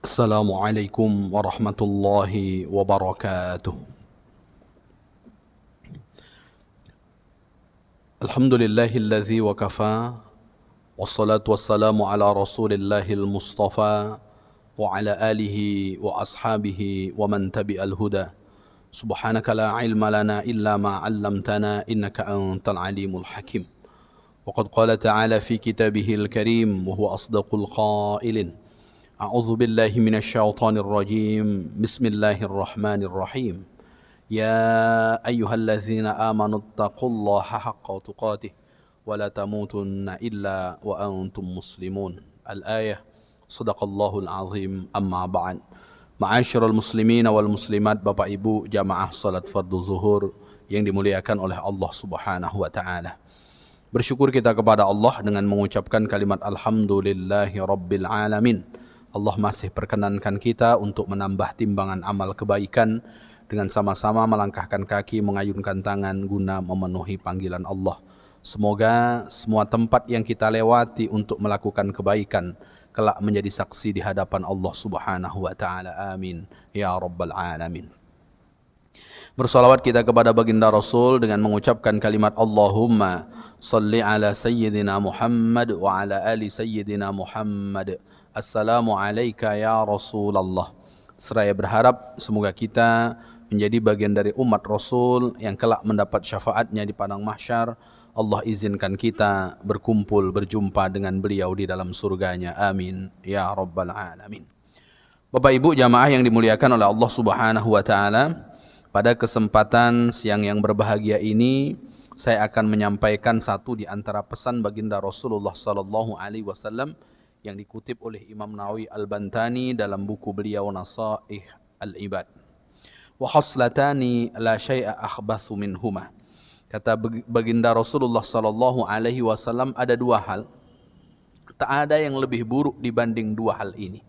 السلام عليكم ورحمة الله وبركاته. الحمد لله الذي وكفى والصلاة والسلام على رسول الله المصطفى وعلى آله وأصحابه ومن تبع الهدى. سبحانك لا علم لنا إلا ما علمتنا إنك أنت العليم الحكيم. وقد قال تعالى في كتابه الكريم وهو أصدق القائلين: أعوذ بالله من الشيطان الرجيم بسم الله الرحمن الرحيم يا أيها الذين آمنوا اتقوا الله حق تقاته ولا تموتن إلا وأنتم مسلمون. الآية. صدق الله العظيم. أما بعد. Ma'asyiral muslimin wal muslimat, Bapak Ibu jamaah salat fardu zuhur yang dimuliakan oleh Allah Subhanahu wa taala. Bersyukur kita kepada Allah dengan mengucapkan kalimat alhamdulillahi rabbil alamin. Allah masih perkenankan kita untuk menambah timbangan amal kebaikan dengan sama-sama melangkahkan kaki, mengayunkan tangan guna memenuhi panggilan Allah. Semoga semua tempat yang kita lewati untuk melakukan kebaikan kelak menjadi saksi di hadapan Allah Subhanahu wa taala. Amin ya rabbal alamin. Bersalawat kita kepada baginda Rasul dengan mengucapkan kalimat Allahumma salli ala sayyidina Muhammad wa ala ali sayyidina Muhammad. Assalamu alayka ya Rasulullah. Seraya berharap semoga kita menjadi bagian dari umat Rasul yang kelak mendapat syafaatnya di padang mahsyar. Allah izinkan kita berkumpul berjumpa dengan beliau di dalam surganya. Amin ya rabbal alamin. Bapak Ibu jamaah yang dimuliakan oleh Allah Subhanahu wa taala, pada kesempatan siang yang berbahagia ini saya akan menyampaikan satu di antara pesan baginda Rasulullah sallallahu alaihi wasallam yang dikutip oleh Imam Nawawi Al-Bantani dalam buku beliau Nasaih Al-Ibad. Wa khaslatani la syai'a akhbathu minhuma. Kata baginda Rasulullah sallallahu alaihi wasallam, ada dua hal, tak ada yang lebih buruk dibanding dua hal ini.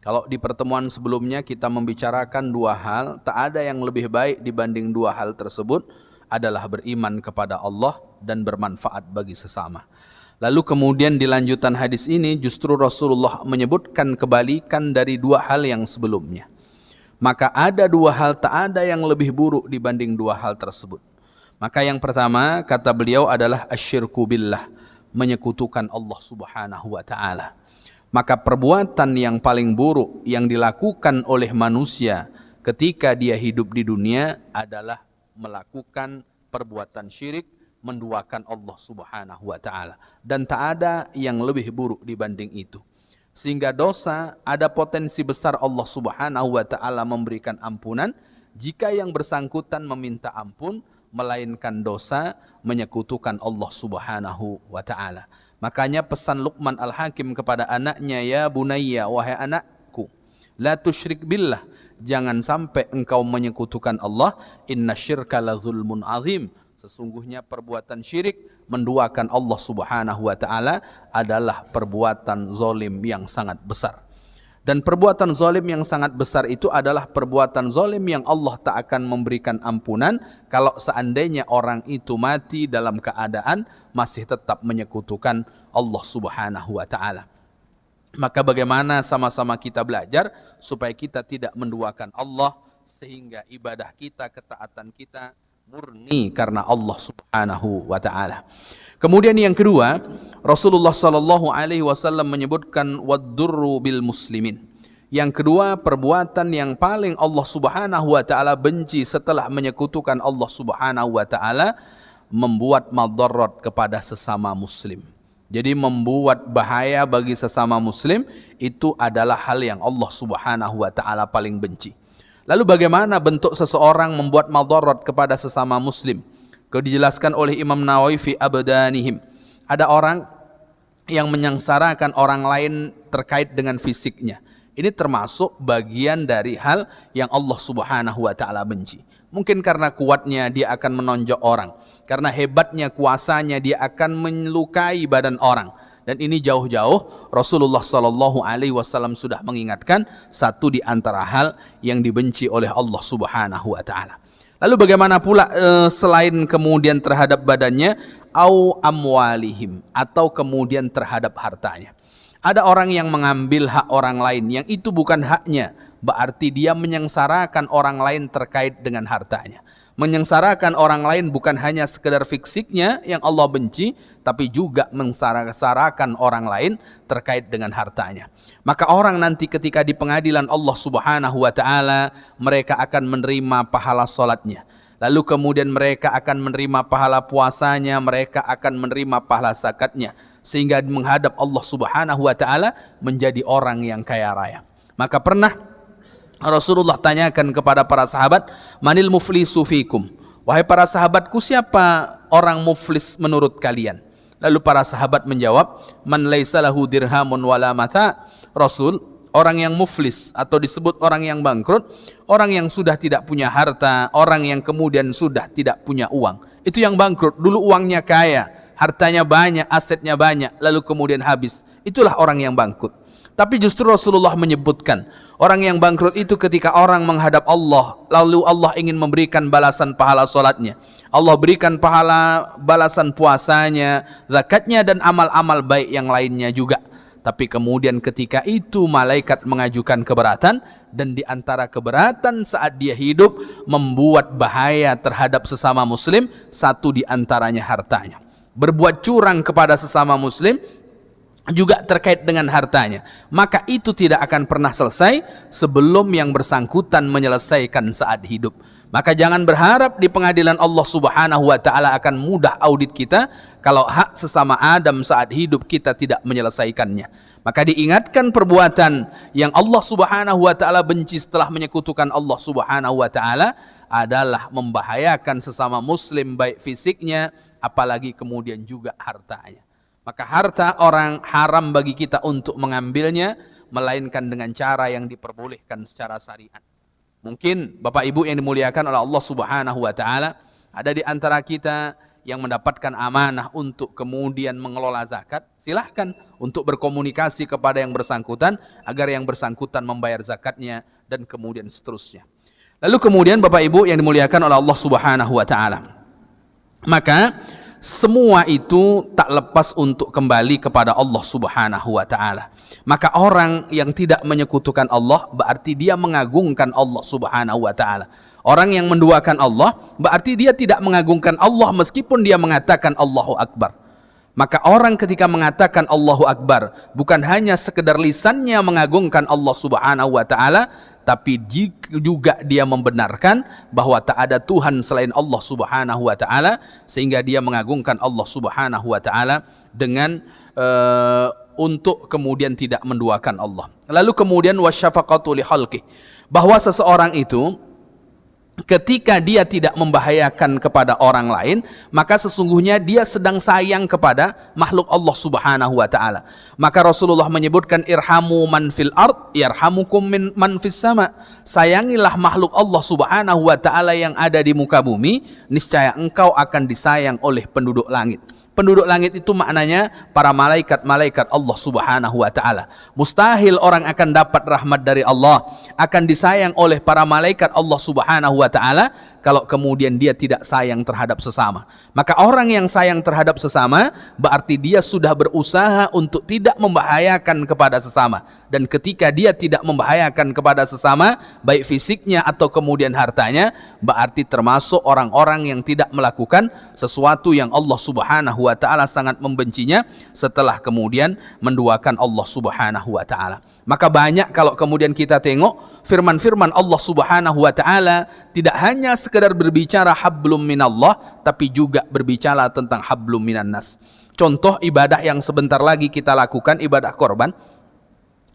Kalau di pertemuan sebelumnya kita membicarakan dua hal, tak ada yang lebih baik dibanding dua hal tersebut adalah beriman kepada Allah dan bermanfaat bagi sesama. Lalu kemudian di lanjutan hadis ini justru Rasulullah menyebutkan kebalikan dari dua hal yang sebelumnya. Maka ada dua hal tak ada yang lebih buruk dibanding dua hal tersebut. Maka yang pertama kata beliau adalah asyirku billah, menyekutukan Allah Subhanahu wa taala. Maka perbuatan yang paling buruk yang dilakukan oleh manusia ketika dia hidup di dunia adalah melakukan perbuatan syirik, menduakan Allah Subhanahu wa taala, dan tak ada yang lebih buruk dibanding itu. Sehingga dosa ada potensi besar Allah Subhanahu wa taala memberikan ampunan jika yang bersangkutan meminta ampun, melainkan dosa menyekutukan Allah Subhanahu wa taala. Makanya pesan Luqman Al-Hakim kepada anaknya, ya bunayya, wahai anakku, la tusyrik billah, jangan sampai engkau menyekutukan Allah, innasyirka la zulmun azim, sesungguhnya perbuatan syirik, menduakan Allah Subhanahu wa taala adalah perbuatan zalim yang sangat besar. Dan perbuatan zalim yang sangat besar itu adalah perbuatan zalim yang Allah tak akan memberikan ampunan kalau seandainya orang itu mati dalam keadaan masih tetap menyekutukan Allah Subhanahu wa taala. Maka bagaimana sama-sama kita belajar supaya kita tidak menduakan Allah, sehingga ibadah kita, ketaatan kita murni karena Allah Subhanahu wa taala. Kemudian yang kedua, Rasulullah sallallahu alaihi wasallam menyebutkan waddurru bil muslimin. Yang kedua, perbuatan yang paling Allah Subhanahu wa taala benci setelah menyekutukan Allah Subhanahu wa taala, membuat madarat kepada sesama muslim. Jadi membuat bahaya bagi sesama muslim itu adalah hal yang Allah Subhanahu wa taala paling benci. Lalu bagaimana bentuk seseorang membuat madarat kepada sesama muslim? Dijelaskan oleh Imam Nawawi fi abdanihim. Ada orang yang menyengsarakan orang lain terkait dengan fisiknya. Ini termasuk bagian dari hal yang Allah Subhanahu wa taala benci. Mungkin karena kuatnya dia akan menonjok orang, karena hebatnya kuasanya dia akan melukai badan orang. Dan ini jauh-jauh Rasulullah sallallahu alaihi wasallam sudah mengingatkan, satu di antara hal yang dibenci oleh Allah Subhanahu wa taala. Lalu bagaimana pula selain kemudian terhadap badannya, au amwalihim, atau kemudian terhadap hartanya. Ada orang yang mengambil hak orang lain yang itu bukan haknya, berarti dia menyengsarakan orang lain terkait dengan hartanya. Menyengsarakan orang lain bukan hanya sekedar fisiknya yang Allah benci, tapi juga menyengsarakan orang lain terkait dengan hartanya. Maka orang nanti ketika di pengadilan Allah Subhanahu wa taala, mereka akan menerima pahala salatnya. Lalu kemudian mereka akan menerima pahala puasanya, mereka akan menerima pahala zakatnya, sehingga menghadap Allah Subhanahu wa taala menjadi orang yang kaya raya. Maka pernah Rasulullah tanyakan kepada para sahabat, "Manil muflisu fikum?" Wahai para sahabatku, siapa orang muflis menurut kalian? Lalu para sahabat menjawab, "Man laisa lahu dirhamun wala mata." Rasul, orang yang muflis atau disebut orang yang bangkrut, orang yang sudah tidak punya harta, orang yang kemudian sudah tidak punya uang. Itu yang bangkrut. Dulu uangnya kaya, hartanya banyak, asetnya banyak, lalu kemudian habis. Itulah orang yang bangkrut. Tapi justru Rasulullah menyebutkan, orang yang bangkrut itu ketika orang menghadap Allah, lalu Allah ingin memberikan balasan pahala solatnya, Allah berikan pahala balasan puasanya, zakatnya, dan amal-amal baik yang lainnya juga. Tapi kemudian ketika itu malaikat mengajukan keberatan, dan di antara keberatan saat dia hidup membuat bahaya terhadap sesama muslim, satu di antaranya hartanya. Berbuat curang kepada sesama muslim juga terkait dengan hartanya, maka itu tidak akan pernah selesai sebelum yang bersangkutan menyelesaikan saat hidup. Maka jangan berharap di pengadilan Allah Subhanahu wa taala akan mudah audit kita kalau hak sesama Adam saat hidup kita tidak menyelesaikannya. Maka diingatkan perbuatan yang Allah Subhanahu wa taala benci setelah menyekutukan Allah Subhanahu wa taala adalah membahayakan sesama muslim baik fisiknya apalagi kemudian juga hartanya. Maka harta orang haram bagi kita untuk mengambilnya, melainkan dengan cara yang diperbolehkan secara syariat. Mungkin Bapak Ibu yang dimuliakan oleh Allah Subhanahu wa taala, ada di antara kita yang mendapatkan amanah untuk kemudian mengelola zakat, silahkan untuk berkomunikasi kepada yang bersangkutan agar yang bersangkutan membayar zakatnya dan kemudian seterusnya. Lalu kemudian Bapak Ibu yang dimuliakan oleh Allah Subhanahu wa taala, maka semua itu tak lepas untuk kembali kepada Allah Subhanahu wa taala. Maka orang yang tidak menyekutukan Allah berarti dia mengagungkan Allah Subhanahu wa taala. Orang yang menduakan Allah berarti dia tidak mengagungkan Allah meskipun dia mengatakan Allahu Akbar. Maka orang ketika mengatakan Allahu Akbar bukan hanya sekedar lisannya mengagungkan Allah Subhanahu wa taala, tapi juga dia membenarkan bahwa tak ada Tuhan selain Allah Subhanahu wa taala, sehingga dia mengagungkan Allah Subhanahu wa taala dengan untuk kemudian tidak menduakan Allah. Lalu kemudian wasyafaqatu li khalqih, bahwa seseorang itu ketika dia tidak membahayakan kepada orang lain, maka sesungguhnya dia sedang sayang kepada makhluk Allah Subhanahu wa taala. Maka Rasulullah menyebutkan irhamu man fil ard yarhamukum man fis sama. Sayangilah makhluk Allah Subhanahu wa taala yang ada di muka bumi, niscaya engkau akan disayang oleh penduduk langit. Penduduk langit itu maknanya para malaikat-malaikat Allah Subhanahu wa taala. Mustahil orang akan dapat rahmat dari Allah, akan disayang oleh para malaikat Allah Subhanahu wa taala kalau kemudian dia tidak sayang terhadap sesama. Maka orang yang sayang terhadap sesama berarti dia sudah berusaha untuk tidak membahayakan kepada sesama. Dan ketika dia tidak membahayakan kepada sesama, baik fisiknya atau kemudian hartanya, berarti termasuk orang-orang yang tidak melakukan sesuatu yang Allah Subhanahu wa taala sangat membencinya setelah kemudian menduakan Allah Subhanahu wa taala. Maka banyak kalau kemudian kita tengok firman-firman Allah Subhanahu wa taala tidak hanya sekedar berbicara hablum minallah, tapi juga berbicara tentang hablum minan nas. Contoh ibadah yang sebentar lagi kita lakukan, ibadah korban,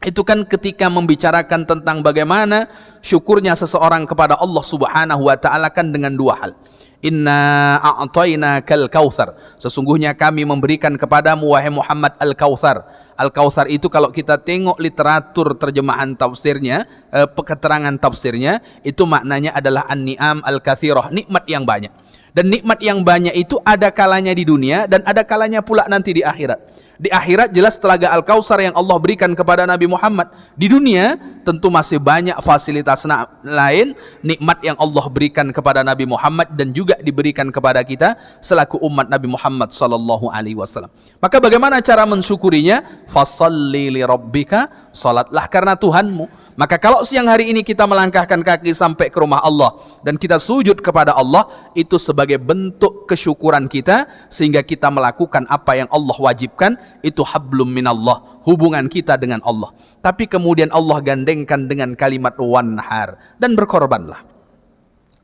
itu kan ketika membicarakan tentang bagaimana syukurnya seseorang kepada Allah Subhanahu wa taala kan dengan dua hal. Inna a'tainakal kautsar, sesungguhnya kami memberikan kepadamu wahai Muhammad al-kautsar. Al-kautsar itu kalau kita tengok literatur terjemahan tafsirnya, keterangan tafsirnya, itu maknanya adalah an-ni'am al-katsirah, nikmat yang banyak. Dan nikmat yang banyak itu ada kalanya di dunia dan ada kalanya pula nanti di akhirat. Di akhirat jelas telaga Al-Kautsar yang Allah berikan kepada Nabi Muhammad. Di dunia tentu masih banyak fasilitas lain, nikmat yang Allah berikan kepada Nabi Muhammad dan juga juga diberikan kepada kita selaku umat Nabi Muhammad sallallahu alaihi wasallam. Maka bagaimana cara mensyukurinya? Fasholli li rabbika, salatlah karena Tuhanmu. Maka kalau siang hari ini kita melangkahkan kaki sampai ke rumah Allah dan kita sujud kepada Allah, itu sebagai bentuk kesyukuran kita, sehingga kita melakukan apa yang Allah wajibkan. Itu hablum minallah, hubungan kita dengan Allah. Tapi kemudian Allah gandengkan dengan kalimat wanhar, dan berkorbanlah.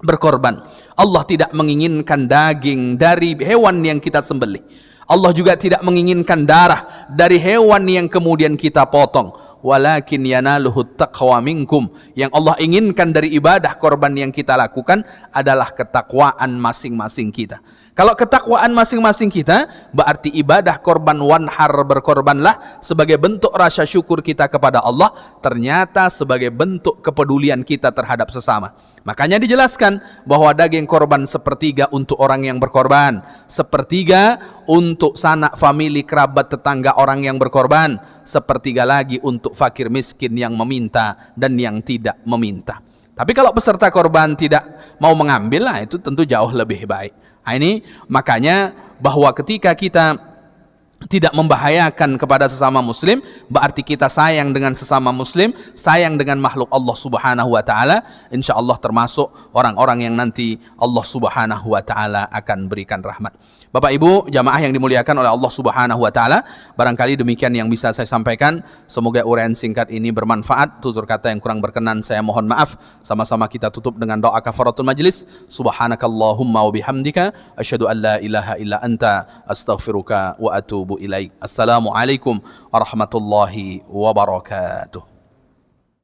Berkorban. Allah tidak menginginkan daging dari hewan yang kita sembelih. Allah juga tidak menginginkan darah dari hewan yang kemudian kita potong. Walakin yanaluhu taqwa minkum. Yang Allah inginkan dari ibadah korban yang kita lakukan adalah ketakwaan masing-masing kita. Kalau ketakwaan masing-masing kita, berarti ibadah korban wanhar, berkorbanlah, sebagai bentuk rasa syukur kita kepada Allah, ternyata sebagai bentuk kepedulian kita terhadap sesama. Makanya dijelaskan bahwa daging korban sepertiga untuk orang yang berkorban, sepertiga untuk sanak famili kerabat tetangga orang yang berkorban, sepertiga lagi untuk fakir miskin yang meminta dan yang tidak meminta. Tapi kalau peserta korban tidak mau mengambil, nah itu tentu jauh lebih baik. Nah, ini makanya bahwa ketika kita tidak membahayakan kepada sesama muslim, berarti kita sayang dengan sesama muslim, sayang dengan makhluk Allah subhanahu wa ta'ala. Insya Allah termasuk orang-orang yang nanti Allah subhanahu wa ta'ala akan berikan rahmat. Bapak Ibu jamaah yang dimuliakan oleh Allah subhanahu wa ta'ala, barangkali demikian yang bisa saya sampaikan. Semoga uraian singkat ini bermanfaat. Tutur kata yang kurang berkenan saya mohon maaf. Sama-sama kita tutup dengan doa kafaratul majlis. Subhanakallahumma wa bihamdika asyhadu an la ilaha illa anta astaghfiruka wa atubu ilaik. Assalamualaikum warahmatullahi wabarakatuh.